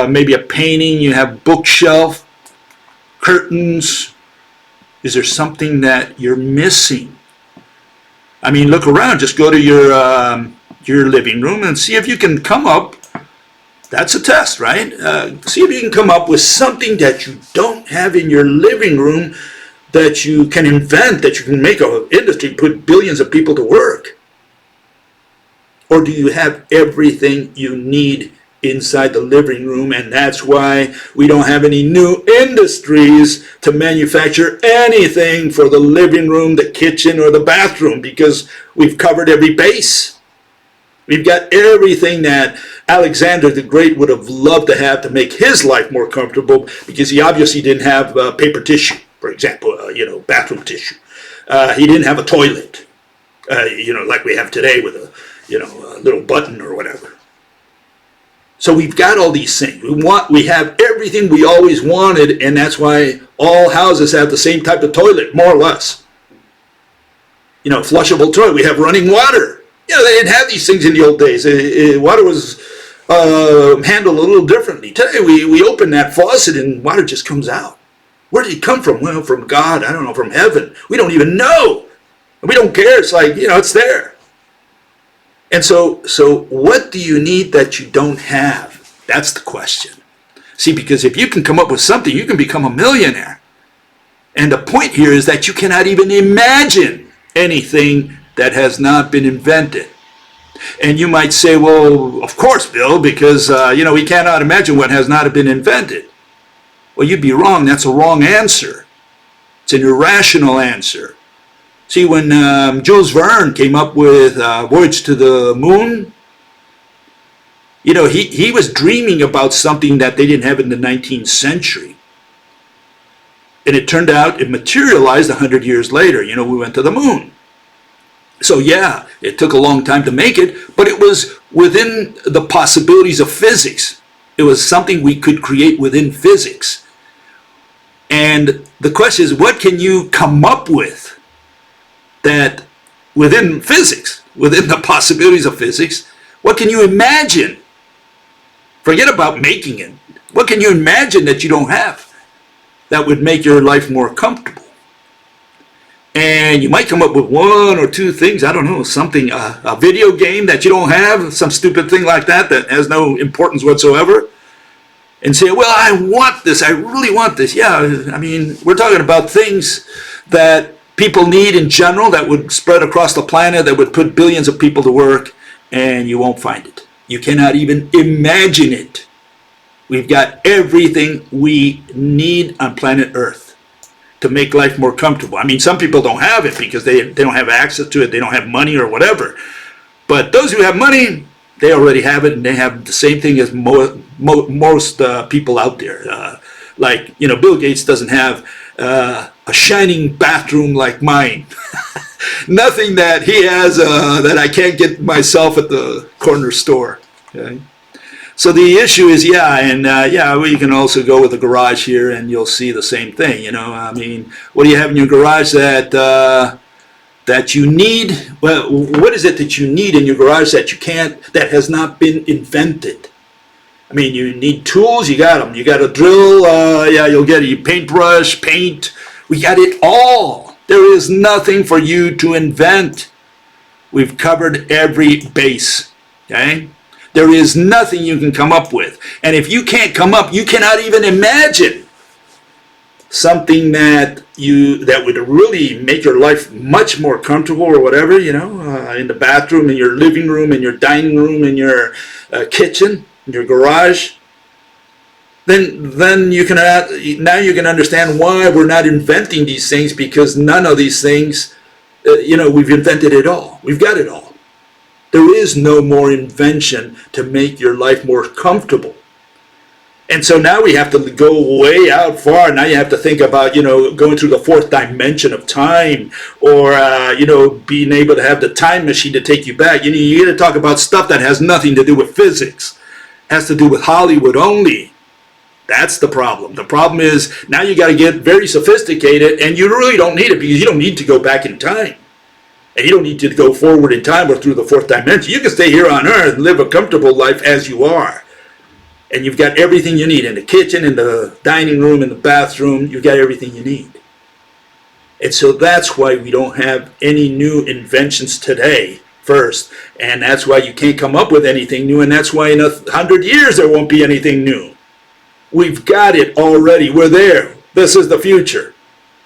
maybe a painting, you have bookshelf, curtains. Is there something that you're missing? I mean, look around, just go to your living room and see if you can come up. That's a test, right? See if you can come up with something that you don't have in your living room that you can invent, that you can make an industry, put billions of people to work. Or do you have everything you need inside the living room, and that's why we don't have any new industries to manufacture anything for the living room, the kitchen, or the bathroom, because we've covered every base. We've got everything that Alexander the Great would have loved to make his life more comfortable, because he obviously didn't have paper tissue, for example, bathroom tissue. He didn't have a toilet, like we have today with a little button or whatever. So we've got all these things. We have everything we always wanted, and that's why all houses have the same type of toilet, more or less. Flushable toilet. We have running water. They didn't have these things in the old days. Water was handled a little differently. Today we open that faucet and water just comes out. Where did it come from? Well, from God. I don't know, from heaven. We don't even know. We don't care. It's like, it's there. And so what do you need that you don't have? That's the question. See, because if you can come up with something, you can become a millionaire. And the point here is that you cannot even imagine anything that has not been invented. And you might say, well, of course, Bill, because, we cannot imagine what has not been invented. Well, you'd be wrong. That's a wrong answer. It's an irrational answer. See, when Jules Verne came up with Voyage to the Moon, he was dreaming about something that they didn't have in the 19th century. And it turned out, it materialized 100 years later. We went to the moon. So yeah, it took a long time to make it, but it was within the possibilities of physics. It was something we could create within physics. And the question is, what can you come up with that within physics, within the possibilities of physics, what can you imagine? Forget about making it. What can you imagine that you don't have that would make your life more comfortable? And you might come up with one or two things, I don't know, something, a video game that you don't have, some stupid thing like that has no importance whatsoever, and say, well, I want this, I really want this. Yeah, I mean, we're talking about things that people need in general that would spread across the planet, that would put billions of people to work, and you won't find it. You cannot even imagine it. We've got everything we need on planet Earth to make life more comfortable. I mean, some people don't have it because they don't have access to it, they don't have money or whatever. But those who have money, they already have it, and they have the same thing as most people out there. Bill Gates doesn't have a shining bathroom like mine. Nothing that he has that I can't get myself at the corner store. Okay? So the issue is, we can also go with the garage here, and you'll see the same thing. I mean, what do you have in your garage that you need? Well, what is it that you need in your garage that you can't, that has not been invented? I mean, you need tools, you got them. You got a drill, you'll get a paintbrush, paint. We got it all. There is nothing for you to invent. We've covered every base, okay? There is nothing you can come up with. And if you can't come up, you cannot even imagine something that would really make your life much more comfortable or whatever, in the bathroom, in your living room, in your dining room, in your kitchen, in your garage. Then you can understand why we're not inventing these things, because none of these things, we've invented it all. We've got it all. There is no more invention to make your life more comfortable. And so now we have to go way out far. Now you have to think about, going through the fourth dimension of time, or, being able to have the time machine to take you back. You got to talk about stuff that has nothing to do with physics. It has to do with Hollywood only. That's the problem. The problem is now you got to get very sophisticated, and you really don't need it, because you don't need to go back in time. And you don't need to go forward in time or through the fourth dimension. You can stay here on Earth and live a comfortable life as you are. And you've got everything you need in the kitchen, in the dining room, in the bathroom. You've got everything you need. And so that's why we don't have any new inventions today, first. And that's why you can't come up with anything new. And that's why in 100 years there won't be anything new. We've got it already. We're there. This is the future.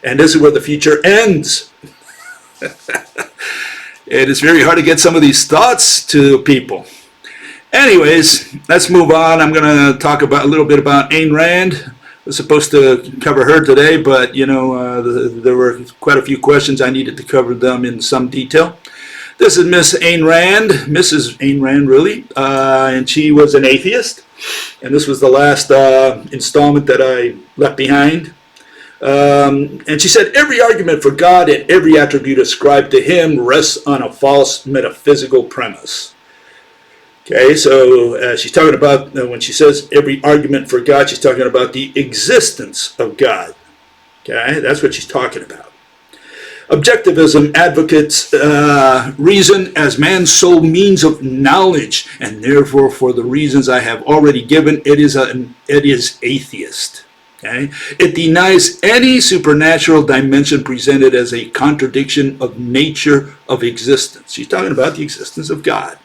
And this is where the future ends. It is very hard to get some of these thoughts to people. Anyways, let's move on. I'm going to talk a little bit about Ayn Rand. I was supposed to cover her today, but there were quite a few questions. I needed to cover them in some detail. This is Miss Ayn Rand, Mrs. Ayn Rand, really, and she was an atheist. And this was the last installment that I left behind. And she said, every argument for God and every attribute ascribed to him rests on a false metaphysical premise. Okay, so she's talking about, when she says every argument for God, she's talking about the existence of God. Okay, that's what she's talking about. Objectivism advocates reason as man's sole means of knowledge, and therefore, for the reasons I have already given, it is atheist. Okay? It denies any supernatural dimension presented as a contradiction of nature of existence. She's talking about the existence of God.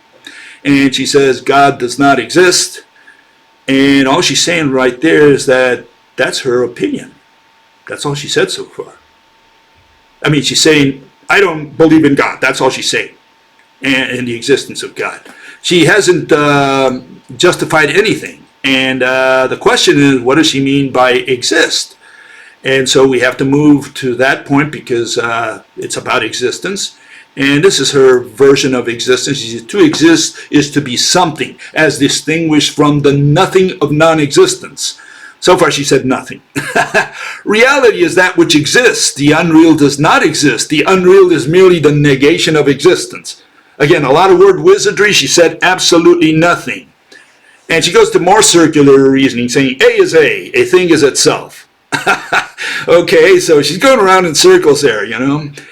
And she says God does not exist. And all she's saying right there is that that's her opinion. That's all she said so far. I mean, she's saying, I don't believe in God. That's all she's saying. And the existence of God. She hasn't justified anything. And the question is, what does she mean by exist? And so we have to move to that point, because it's about existence. And this is her version of existence. She says, to exist is to be something, as distinguished from the nothing of non-existence. So far she said nothing. Reality is that which exists. The unreal does not exist. The unreal is merely the negation of existence. Again, a lot of word wizardry. She said absolutely nothing. And she goes to more circular reasoning, saying A is A thing is itself. Okay, so she's going around in circles there,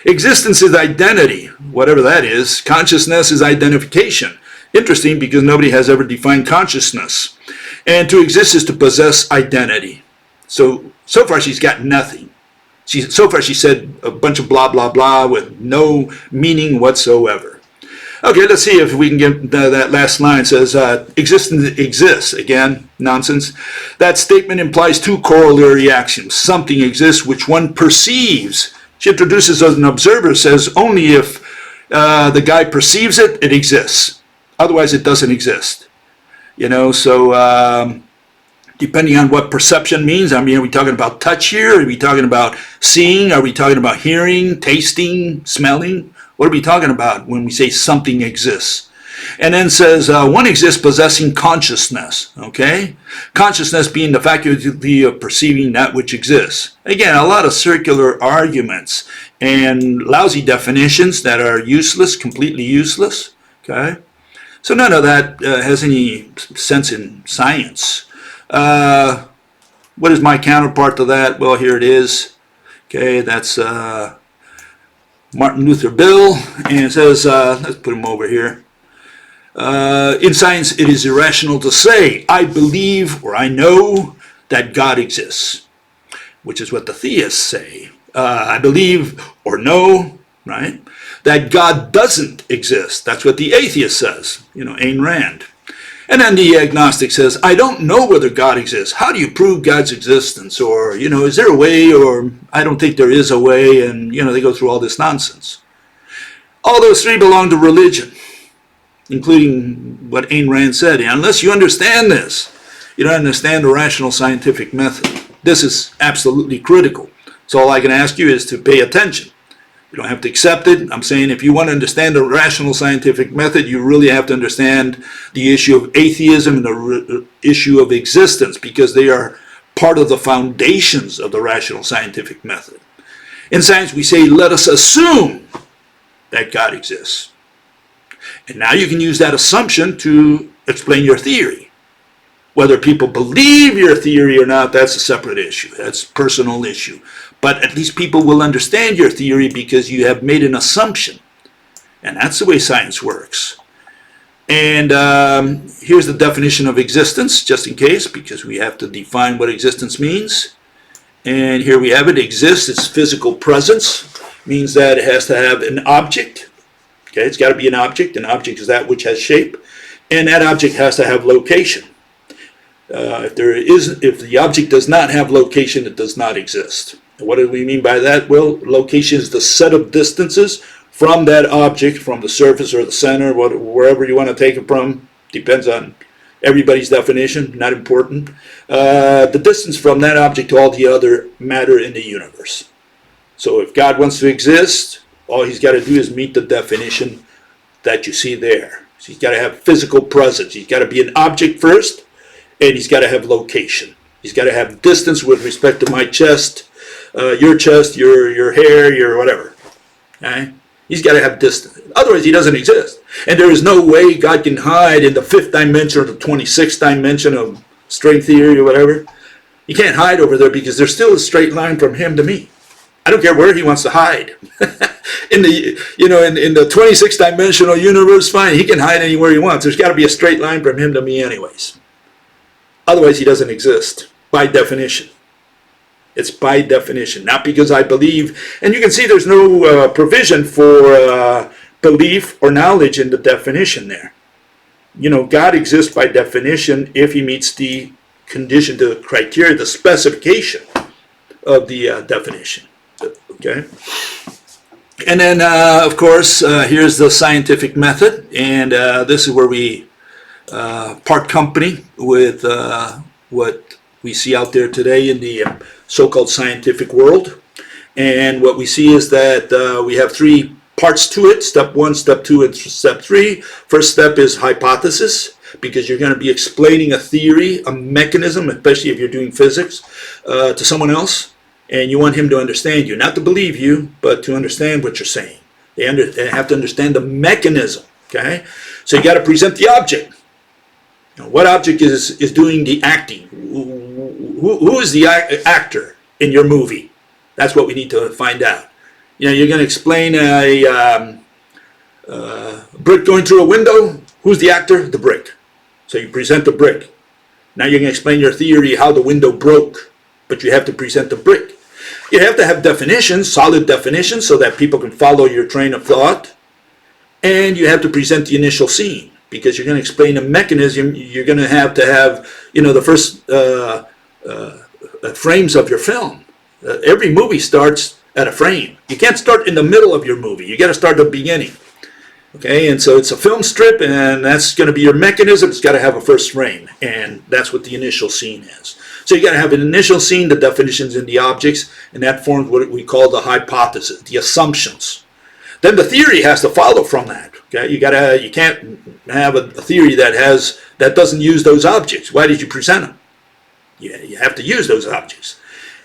Existence is identity, whatever that is. Consciousness is identification. Interesting, because nobody has ever defined consciousness. And to exist is to possess identity. So far she's got nothing. So far she said a bunch of blah, blah, blah with no meaning whatsoever. Okay, let's see if we can get that last line. It says, existence exists. Again, nonsense. That statement implies two corollary axioms. Something exists which one perceives. She introduces as an observer, says only if the guy perceives it, it exists. Otherwise, it doesn't exist. So depending on what perception means, I mean, are we talking about touch here? Are we talking about seeing? Are we talking about hearing, tasting, smelling? What are we talking about when we say something exists? And then says, one exists possessing consciousness, okay? Consciousness being the faculty of perceiving that which exists. Again, a lot of circular arguments and lousy definitions that are useless, completely useless, okay? So none of that has any sense in science. What is my counterpart to that? Well, here it is. Okay, that's Martin Luther Bill, and it says, let's put him over here. In science, it is irrational to say, I believe or I know that God exists, which is what the theists say. I believe or know, right, that God doesn't exist. That's what the atheist says, Ayn Rand. And then the agnostic says, I don't know whether God exists. How do you prove God's existence? Or, is there a way? Or I don't think there is a way. And, they go through all this nonsense. All those three belong to religion, including what Ayn Rand said. And unless you understand this, you don't understand the rational scientific method. This is absolutely critical. So all I can ask you is to pay attention. You don't have to accept it. I'm saying if you want to understand the rational scientific method, you really have to understand the issue of atheism and the issue of existence, because they are part of the foundations of the rational scientific method. In science, we say, let us assume that God exists. And now you can use that assumption to explain your theory. Whether people believe your theory or not, that's a separate issue. That's a personal issue. But at least people will understand your theory because you have made an assumption. And that's the way science works. And here's the definition of existence, just in case, because we have to define what existence means. And here we have it. Exists, it's physical presence. Means that it has to have an object. Okay, it's got to be an object. An object is that which has shape. And that object has to have location. If the object does not have location, it does not exist. And what do we mean by that? Well, location is the set of distances from that object, from the surface or the center, wherever you want to take it from. Depends on everybody's definition, not important. The distance from that object to all the other matter in the universe. So if God wants to exist, all he's got to do is meet the definition that you see there. So he's got to have physical presence. He's got to be an object first, and he's got to have location. He's got to have distance with respect to my chest, your hair, your whatever. Okay? He's got to have distance. Otherwise, he doesn't exist. And there is no way God can hide in the 5th dimension or the 26th dimension of string theory or whatever. He can't hide over there because there's still a straight line from him to me. I don't care where he wants to hide. in the 26th dimensional universe, fine, he can hide anywhere he wants. There's got to be a straight line from him to me anyways. Otherwise, he doesn't exist by definition. It's by definition, not because I believe. And you can see there's no provision for belief or knowledge in the definition there. You know, God exists by definition if he meets the condition, the criteria, the specification of the definition. Okay? And then, of course, here's the scientific method. And this is where we part company with what we see out there today in the so-called scientific world. And what we see is that we have 3 parts to it: step 1, step 2, and step 3. First step is hypothesis, because you're going to be explaining a theory, a mechanism, especially if you're doing physics, to someone else. And you want him to understand you, not to believe you, but to understand what you're saying. They have to understand the mechanism. Okay, so you got to present the object. Now, what object is doing the acting? Who is the actor in your movie? That's what we need to find out. You know, you're going to explain a brick going through a window. Who's the actor? The brick. So you present the brick. Now you're going to explain your theory how the window broke, but you have to present the brick. You have to have definitions, solid definitions, so that people can follow your train of thought. And you have to present the initial scene, because you're going to explain a mechanism. You're going to have, you know, the first frames of your film. Every movie starts at a frame. You can't start in the middle of your movie. You got to start at the beginning. Okay, and so it's a film strip, and that's going to be your mechanism. It's got to have a first frame, and that's what the initial scene is. So you got to have an initial scene, the definitions in the objects, and that forms what we call the hypothesis, the assumptions. Then the theory has to follow from that. Okay, you can't have a theory that doesn't use those objects. Why did you present them? You have to use those objects.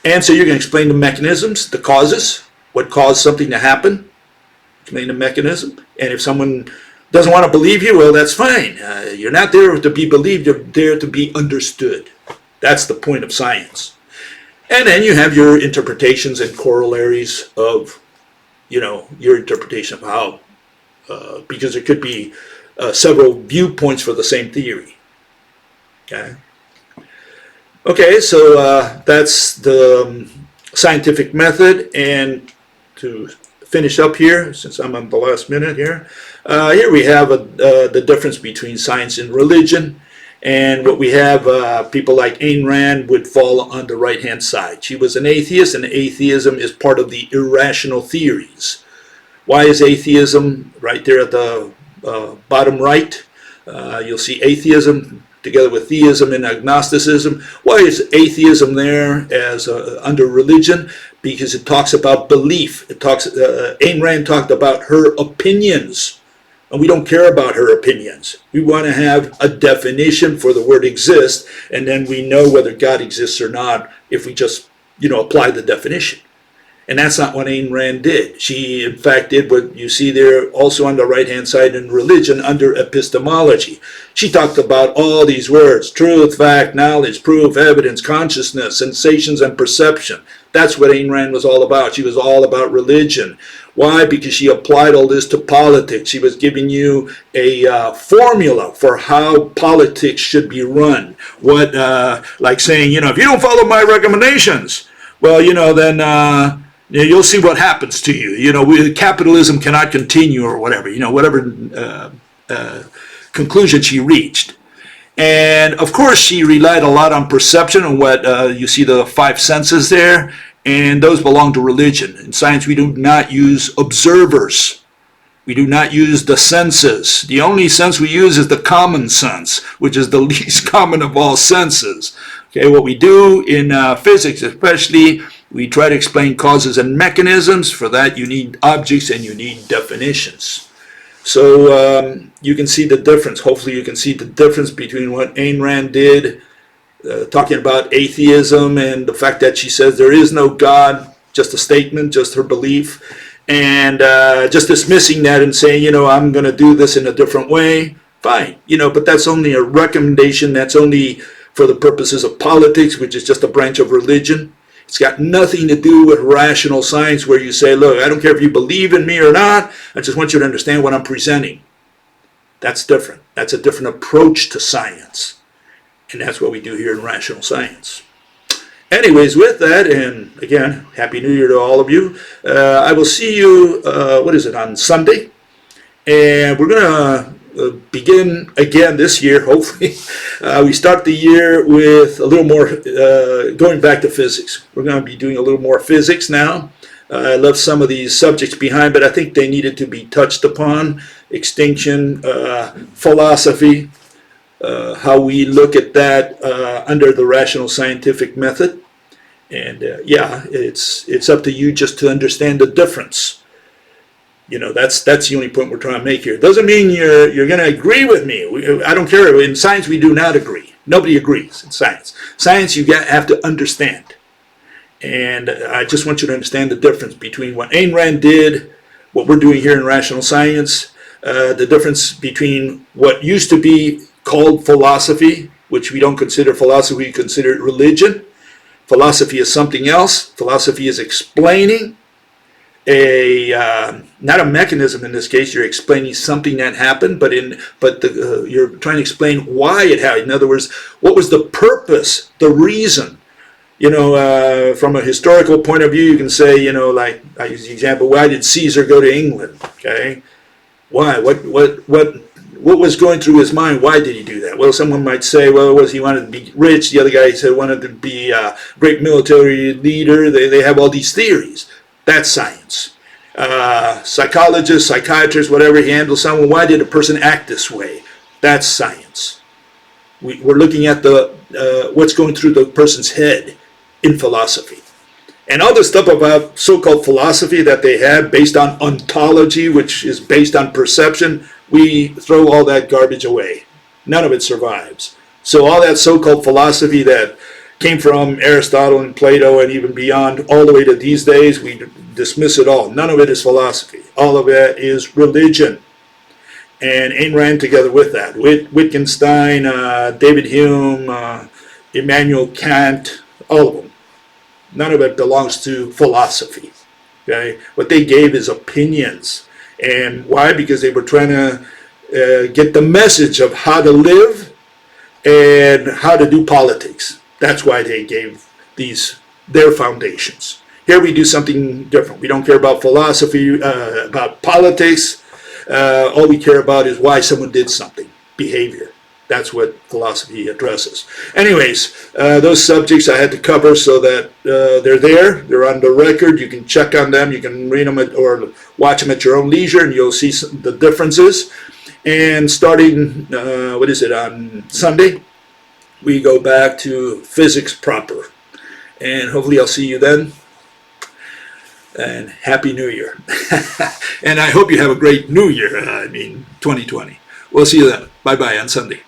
And so you're going to explain the mechanisms, the causes, what caused something to happen. Explain the mechanism. And if someone doesn't want to believe you, well, that's fine. You're not there to be believed. You're there to be understood. That's the point of science. And then you have your interpretations and corollaries of, you know, your interpretation of how, because there could be several viewpoints for the same theory. Okay. Okay, so that's the scientific method. And to finish up here, since I'm on the last minute here, here we have the difference between science and religion. And what we have, people like Ayn Rand would fall on the right-hand side. She was an atheist, and atheism is part of the irrational theories. Why is atheism right there at the bottom right? You'll see atheism together with theism and agnosticism. Why is atheism there as under religion? because it talks about belief. It talks. Ayn Rand talked about her opinions, and we don't care about her opinions. We want to have a definition for the word exist, and then we know whether God exists or not if we just, apply the definition. And that's not what Ayn Rand did. She, in fact, did what you see there also on the right-hand side in religion under epistemology. She talked about all these words: truth, fact, knowledge, proof, evidence, consciousness, sensations, and perception. That's what Ayn Rand was all about. She was all about religion. Why? Because she applied all this to politics. She was giving you a formula for how politics should be run. What, like saying, if you don't follow my recommendations, well, then you'll see what happens to you. Capitalism cannot continue, or whatever. Whatever conclusion she reached. And of course, she relied a lot on perception and what you see the 5 senses there, and those belong to religion. In science, we do not use observers. We do not use the senses. The only sense we use is the common sense, which is the least common of all senses. Okay, what we do in physics, especially, we try to explain causes and mechanisms. For that, you need objects and you need definitions. So you can see the difference. Hopefully you can see the difference between what Ayn Rand did, talking about atheism and the fact that she says there is no God, just a statement, just her belief, and just dismissing that and saying, I'm going to do this in a different way. Fine, but that's only a recommendation. That's only for the purposes of politics, which is just a branch of religion. It's got nothing to do with rational science, where you say, look, I don't care if you believe in me or not, I just want you to understand what I'm presenting. That's different. That's a different approach to science. And that's what we do here in rational science. Anyways, with that, and again, Happy New Year to all of you. I will see you, on Sunday. And we're going to begin again this year, hopefully. We start the year with a little more, going back to physics. We're going to be doing a little more physics now. I left some of these subjects behind, but I think they needed to be touched upon. Extinction, philosophy, how we look at that under the rational scientific method. And it's up to you just to understand the difference. That's the only point we're trying to make here. It doesn't mean you're going to agree with me. I don't care. In science, we do not agree. Nobody agrees in science. Science, you have to understand. And I just want you to understand the difference between what Ayn Rand did, what we're doing here in rational science, the difference between what used to be called philosophy, which we don't consider philosophy, we consider it religion. Philosophy is something else. Philosophy is explaining not a mechanism in this case. You're explaining something that happened, but you're trying to explain why it happened. In other words, what was the purpose, the reason? From a historical point of view, you can say, like I use the example, why did Caesar go to England? Okay, why? What was going through his mind? Why did he do that? Well, someone might say, well, he wanted to be rich. The other guy said wanted to be a great military leader. They have all these theories. That's science. Psychologists, psychiatrists, whatever, he handles someone. Why did a person act this way? That's science. We're looking at what's going through the person's head in philosophy. And all the stuff about so-called philosophy that they have based on ontology, which is based on perception, we throw all that garbage away. None of it survives. So all that so-called philosophy that came from Aristotle and Plato and even beyond, all the way to these days, we dismiss it all. None of it is philosophy. All of it is religion. And Ayn Rand together with that. Wittgenstein, David Hume, Immanuel Kant, all of them. None of it belongs to philosophy. Okay? What they gave is opinions. And why? Because they were trying to get the message of how to live and how to do politics. That's why they gave their foundations. Here we do something different. We don't care about philosophy, about politics. All we care about is why someone did something, behavior. That's what philosophy addresses. Anyways, those subjects I had to cover so that they're there. They're on the record. You can check on them. You can read them or watch them at your own leisure, and you'll see the differences. And starting, on Sunday, we go back to physics proper. And hopefully I'll see you then. and Happy New Year. And I hope you have a great New Year, 2020. We'll see you then. Bye-bye on Sunday.